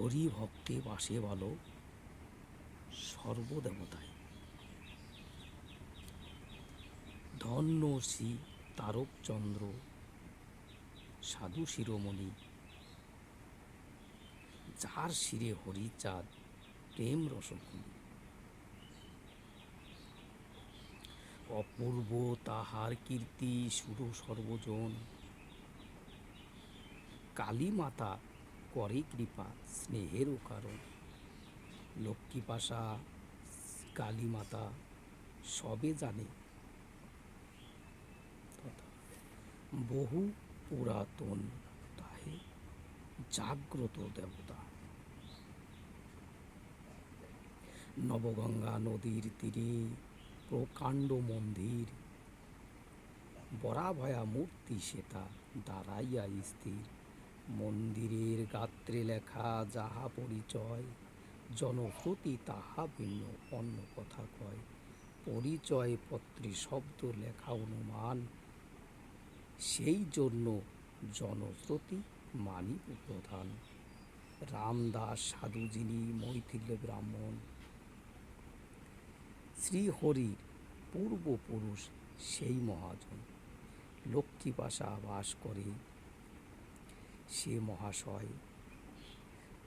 হরি ভক্তে বাসে বলো সর্বদেবতায়। ধন্য শ্রী তারকচন্দ্র সাধু শিরোমণি, যার শিরে হরিচাঁদ প্রেম রসকুনি। অপূর্ব তাহার কীর্তি সুর সর্বজন, কালী মাতা করে কৃপা স্নেহেরও কারণ। লক্ষ্মীপাশা কালী মাতা সবে জানে, বহু পুরাতন তাহে জাগ্রত দেবতা। নবগঙ্গা নদীর তীরে প্রকাণ্ড মন্দির, বরাভয়া মূর্তি সেটা দাঁড়াইয়া স্থির। মন্দিরের গাত্রে লেখা যাহা পরিচয়, জনশ্রুতি তাহা ভিন্ন অন্য কথা কয়। পরিচয় পত্রে শব্দ লেখা অনুমান, সেই জন্য জনশ্রুতি মানি প্রধান। রামদাস সাধু যিনি মৈথিল ব্রাহ্মণ, শ্রীহরির পূর্বপুরুষ সেই মহাজন। লক্ষ্মীপাশা বাস করে সে মহাশয়,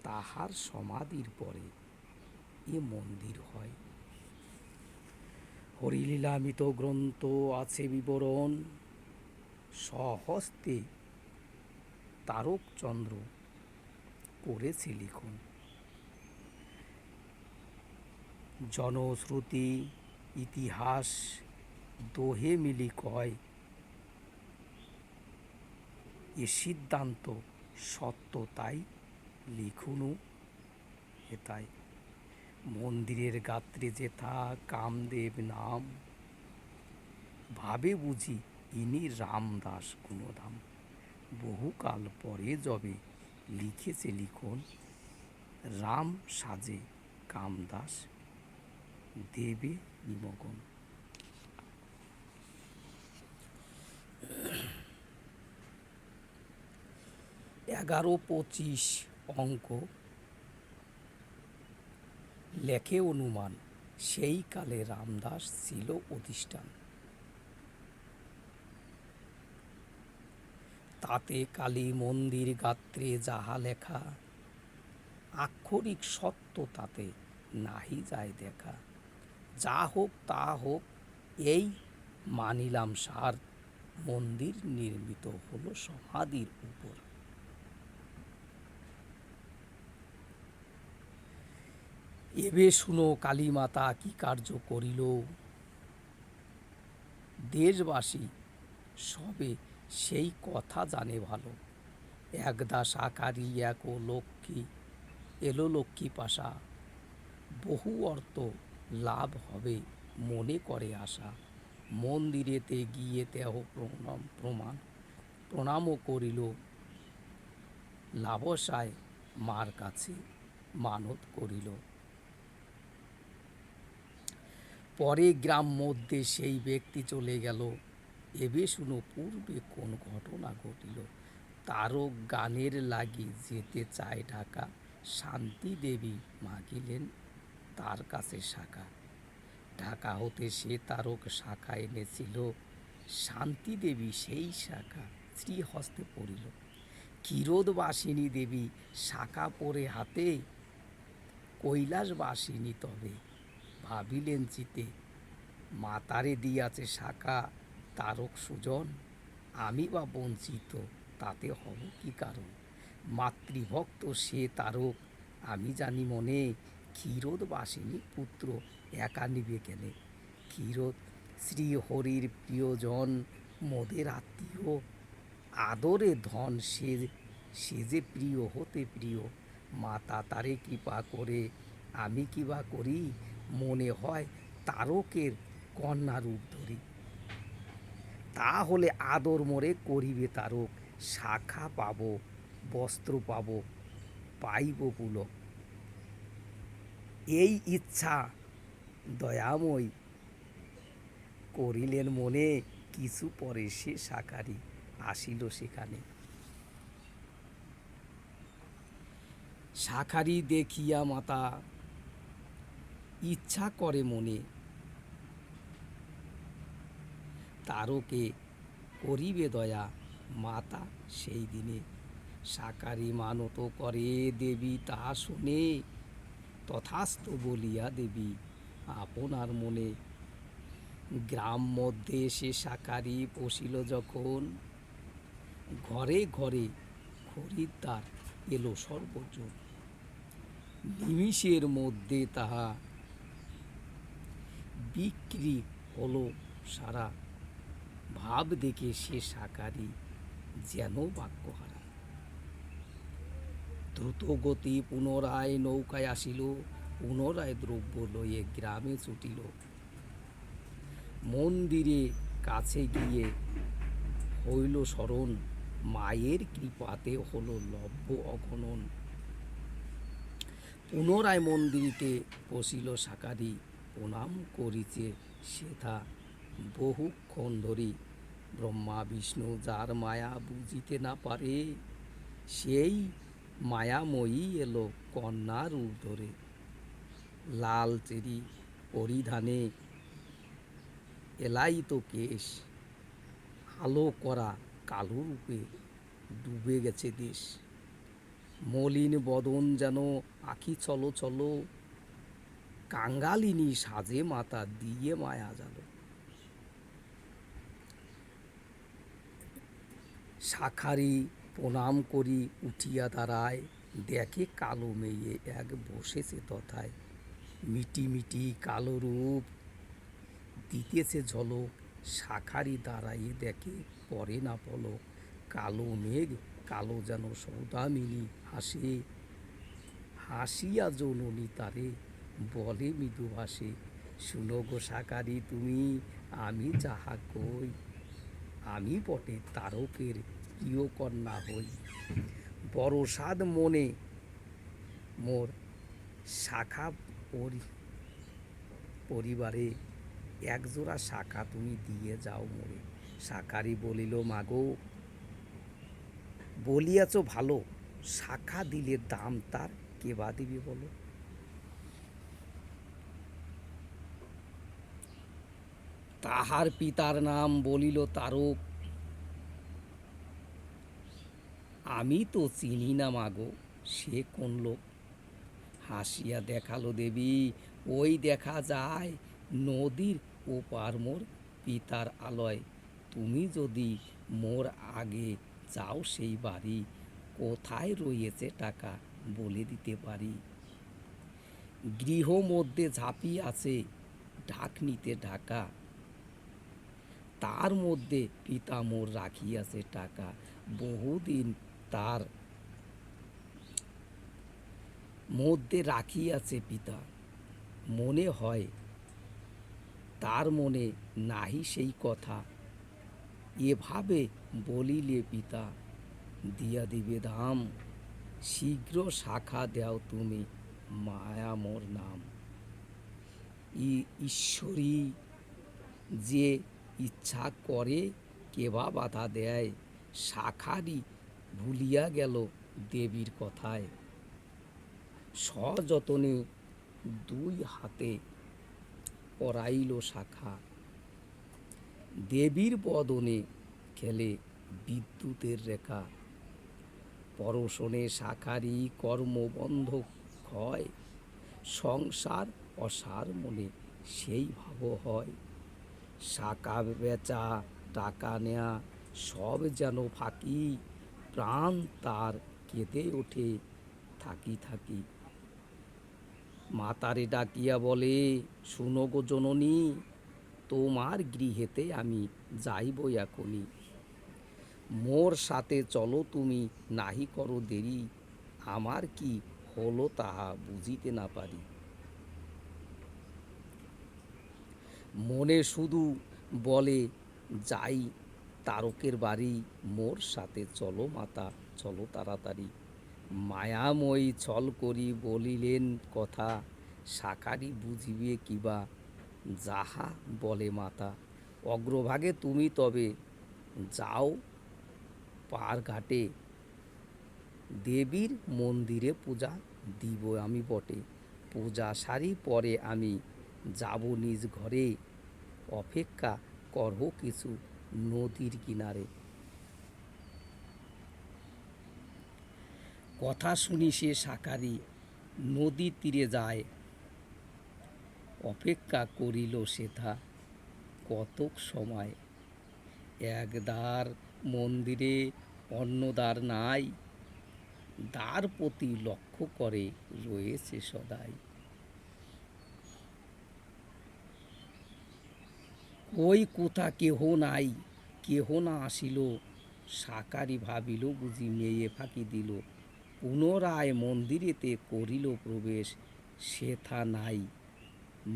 তাহার সমাধির পরে এ মন্দির হয়। হরিলীলামিত গ্রন্থ আছে বিবরণ, স্বহস্তে তারকচন্দ্র করেছে লিখন। জনশ্রুতি ইতিহাস দোহে মিলি কয়, এ সিদ্ধান্ত সত্য তাই লিখুনু হেতায়। মন্দিরের গাত্রে যেথা কামদেব নাম, ভাবে বুঝি ইনি রামদাস গুণধাম। বহুকাল পরে যবে লিখেছে লিখন, রাম সাজে কামদাস দেবে নিমগন। 11-25 অঙ্ক লেখে অনুমান, সেই কালে রামদাস ছিল অধিষ্ঠান। তাতে কালী মন্দির গাত্রে যাহা লেখা, আক্ষরিক সত্য তাতে নাহি যায় দেখা। যা হোক তা হোক এই মানিলাম সার, মন্দির নির্মিত হলো সমাধির উপর। এবে শুনো কালী মাতা কি কার্য করিল, দেশবাসী সবে সেই কথা জানে ভালো। একদাস আকারী এক লক্ষ্মী এলো লক্ষ্মীপাশা, বহু অর্থ লাভ হবে মনে করে আশা। মন্দিরেতে গিয়ে দেহ প্রণামও করিল, লাভসায় মার কাছে মানত করিল। পরে গ্রাম মধ্যে সেই ব্যক্তি চলে গেল, এবে শুনো পূর্বে কোন ঘটনা ঘটিল। তারক গানের লাগি যেতে চায় ঢাকা, শান্তি দেবী মাগিলেন তার কাছে শাখা। ঢাকা হতে সে তারক শাখা এনেছিল, শান্তি দেবী সেই শাখা শ্রীহস্তে পড়িল। ক্ষীরোদবাসিনী দেবী শাখা পরে হাতে, কৈলাসবাসিনী তবে ভাবিলেন চিতে। মাতারে দিয়াছে শাখা তারক সুজন, আমি বা বঞ্চিত তাতে হব কি কারণ। মাতৃভক্ত সে তারক আমি জানি মনে, ক্ষীরোদবাসিনী পুত্র একা নিবে কেনে। ক্ষীরোদ শ্রীহরির প্রিয়জন মোদের আত্মীয়, আদরে ধন সে যে প্রিয় হতে প্রিয়। মাতা তারে কৃপা করে আমি কিবা করি, মনে হয় তারকের কন্যা রূপ ধরি। তাহলে আদর মোরে করিবে তারক, শাখা পাব বস্ত্র পাব পাইব পুলক। এই ইচ্ছা দয়াময় করিলেন মনে, কিছু পরে সে শাখারি আসিল সেখানে। শাঁখারি দেখিয়া মাতা ইচ্ছা করে মনে, তারকে করিবে দয়া। মাতা সেই দিনে শাঁখারি মানত করে, দেবী তাহা শুনে তথাস্তু বলিয়া দেবী আপনার মনে। গ্রাম মধ্যে সে শাঁখারি পশিল যখন, ঘরে ঘরে খরিদ্দার এলো সর্বজন। নিমিষের মধ্যে তাহা বিক্রি হলো সারা, ভাব দেখে সে শাঁখারি যেন বাক্যহারা। দ্রুতগতি পুনরায় নৌকায় আসিল, পুনরায় দ্রব্য লইয়ে গ্রামে ছুটিল। মন্দিরে কাছে গিয়ে হইল স্মরণ, মায়ের কৃপাতে হলো লভ্য অগণন। পুনরায় মন্দিরিতে পশিল শাঁখারি, প্রণাম করিছে সেথা বহুক্ষণ ধরি। ব্রহ্মা বিষ্ণু যার মায়া বুঝিতে না পারে, সেই মায়াময়ী এলো কন্যা রূপ ধরে। লাল চেরি পরিধানে এলাইত কেশ, আলো করা কালো রূপে ডুবে গেছে দেশ। মলিন বদন যেন আঁখি চলো চলো, কাঙ্গালিনী সাজে মাতা দিয়ে মায়া জালো। শাঁখারি প্রণাম করি উঠিয়া দাঁড়ায়, দেখে কালো মেয়ে এক বসেছে তথায়। মিটি মিটি কালো রূপ দিতেছে ঝলক, শাঁখারি দাঁড়াইয়ে দেখে পরে না পলক। কালো মেঘ কালো যেন সৌদামিনী হাসে, হাসিয়া জননী তারে বলে মৃদু ভাষে। শুনো গো শাঁখারি তুমি আমি যাহা কই, আমি বটে তারকের প্রিয় কন্যা হই। বড় সাধ মনে মোর শাঁখা পরিবারে, একজোড়া শাঁখা তুমি দিয়ে যাও মোরে। শাঁখারি বলিল মাগো বলিয়াছ ভালো, শাঁখা দিলে দাম তার কে বা দিবে বলো। তাহার পিতার নাম বলিল তারক, আমি তো চিনি না মাগো সে কোন লোক। হাসিয়া দেখালো দেবী ওই দেখা যায়, নদীর ওপার মোর পিতার আলয়। তুমি যদি মোর আগে যাও সেই বাড়ি, কোথায় রয়েছে টাকা বলে দিতে পারি। গৃহ মধ্যে ঝাঁপি আছে ঢাকনিতে ঢাকা, তার মধ্যে পিতা মোর রাখিয়াছে টাকা। বহুদিন তার মধ্যে রাখিয়াছে পিতা, মনে হয় তার মনে নাহি সেই কথা। এভাবে বলিলে পিতা দিয়া দিবে দাম, শীঘ্র শাঁখা দেও তুমি মায়া মোর নাম। ঈশ্বরী যে ইচ্ছা করে কেবা বাধা দেয়, শাঁখারি ভুলিয়া গেল দেবীর কথায়। সযতনে দুই হাতে পরাইল শাঁখা, দেবীর বদনে খেলে বিদ্যুতের রেখা। পরশনে শাঁখারি কর্মবন্ধ ক্ষয়, সংসার অসার মনে সেই ভাব হয়। শাঁখা বেচা টাকা নেয়া সব যেন ফাঁকি, প্রাণ তার কেঁদে ওঠে থাকি থাকি। মাতারে ডাকিয়া বলে শুনো গো জননী, তোমার গৃহেতে আমি যাইব এখনি। মোর সাথে চলো তুমি নাহি করো দেরি, আমার কি হলো তাহা বুঝিতে না পারি। মনে শুধু বলে যাই তারকের বাড়ি, মোর সাথে চলো মাতা চলো তাড়াতাড়ি। মায়াময়ী ছল করি বলিলেন কথা, শাঁখারি বুঝিবে কিবা যাহা বলে মাতা। অগ্রভাগে তুমি তবে যাও পার ঘাটে, দেবীর মন্দিরে পূজা দিব আমি বটে, পূজা সারি পরে আমি যাব নিজ ঘরে, অপেক্ষা করহ কিছু নদীর কিনারে। কথা শুনি সে শাকারি নদীর তীরে যায়, অপেক্ষা করিল সেথা কতক সময়। এক দ্বার মন্দিরে অন্য দ্বার নাই, দ্বার প্রতি লক্ষ্য করে রয়েছে সদাই। ওই কোথা কেহ নাই, কেহ না আসিল, শাকারি ভাবিল বুঝি মেয়ে ফাঁকি দিল। পুনরায় মন্দিরেতে করিল প্রবেশ, সেথা নাই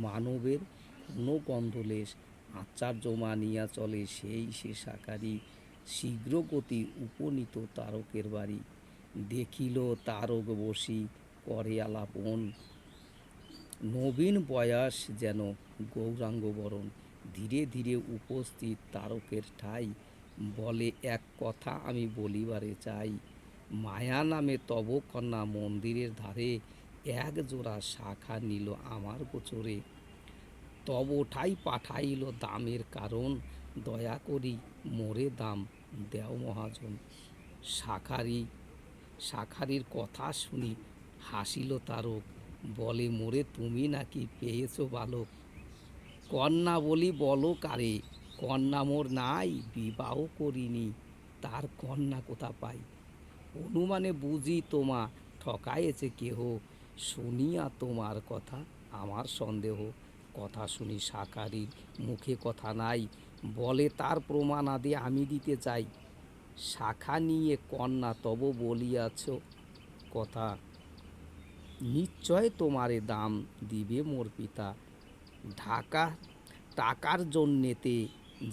মানবের কোনো গন্ধলেশ। আচার্য মানিয়া চলে সেই সে শাকারি, শীঘ্র গতি উপনীত তারকের বাড়ি। দেখিল তারক বসি করে আলাপন, নবীন বয়স যেন গৌরাঙ্গ বরণ। ধীরে ধীরে উপস্থিত তারকের ঠাই, বলে এক কথা আমি বলিবারে চাই। মায়া নামে তব কন্যা মন্দিরের ধারে, এক জোড়া শাখা নিল আমার গোচরে। তব ঠাই পাঠাইল দামের কারণ, দয়া করি মোরে দাম দেও মহাজন। শাখারি শাখারির কথা শুনি হাসিল তারক, বলে মোরে তুমি নাকি পেয়েছ বালক। কন্যা বলি বলো কারে, কন্যা মোর নাই, বিবাহ করিনি, তার কন্যা কোথা পাই। অনুমানে বুঝি তোমা ঠকায়েছে কেহ, শুনিয়া তোমার কথা আমার সন্দেহ। কথা শুনি শাকারির মুখে কথা নাই, বলে তার প্রমাণ আদে আমি দিতে চাই। শাখা নিয়ে কন্যা তব বলিয়াছ কথা, নিশ্চয় তোমারে দাম দিবে মোর পিতা। ঢাকা টাকার জন্যেতে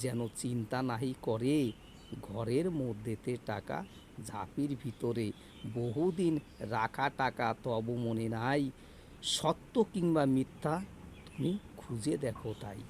যেন চিন্তা নাহি করে, ঘরের মধ্যেতে টাকা ঝাঁপির ভিতরে। বহুদিন রাখা টাকা তব মনে নাই, সত্য কিংবা মিথ্যা তুমি খুঁজে দেখো তাই।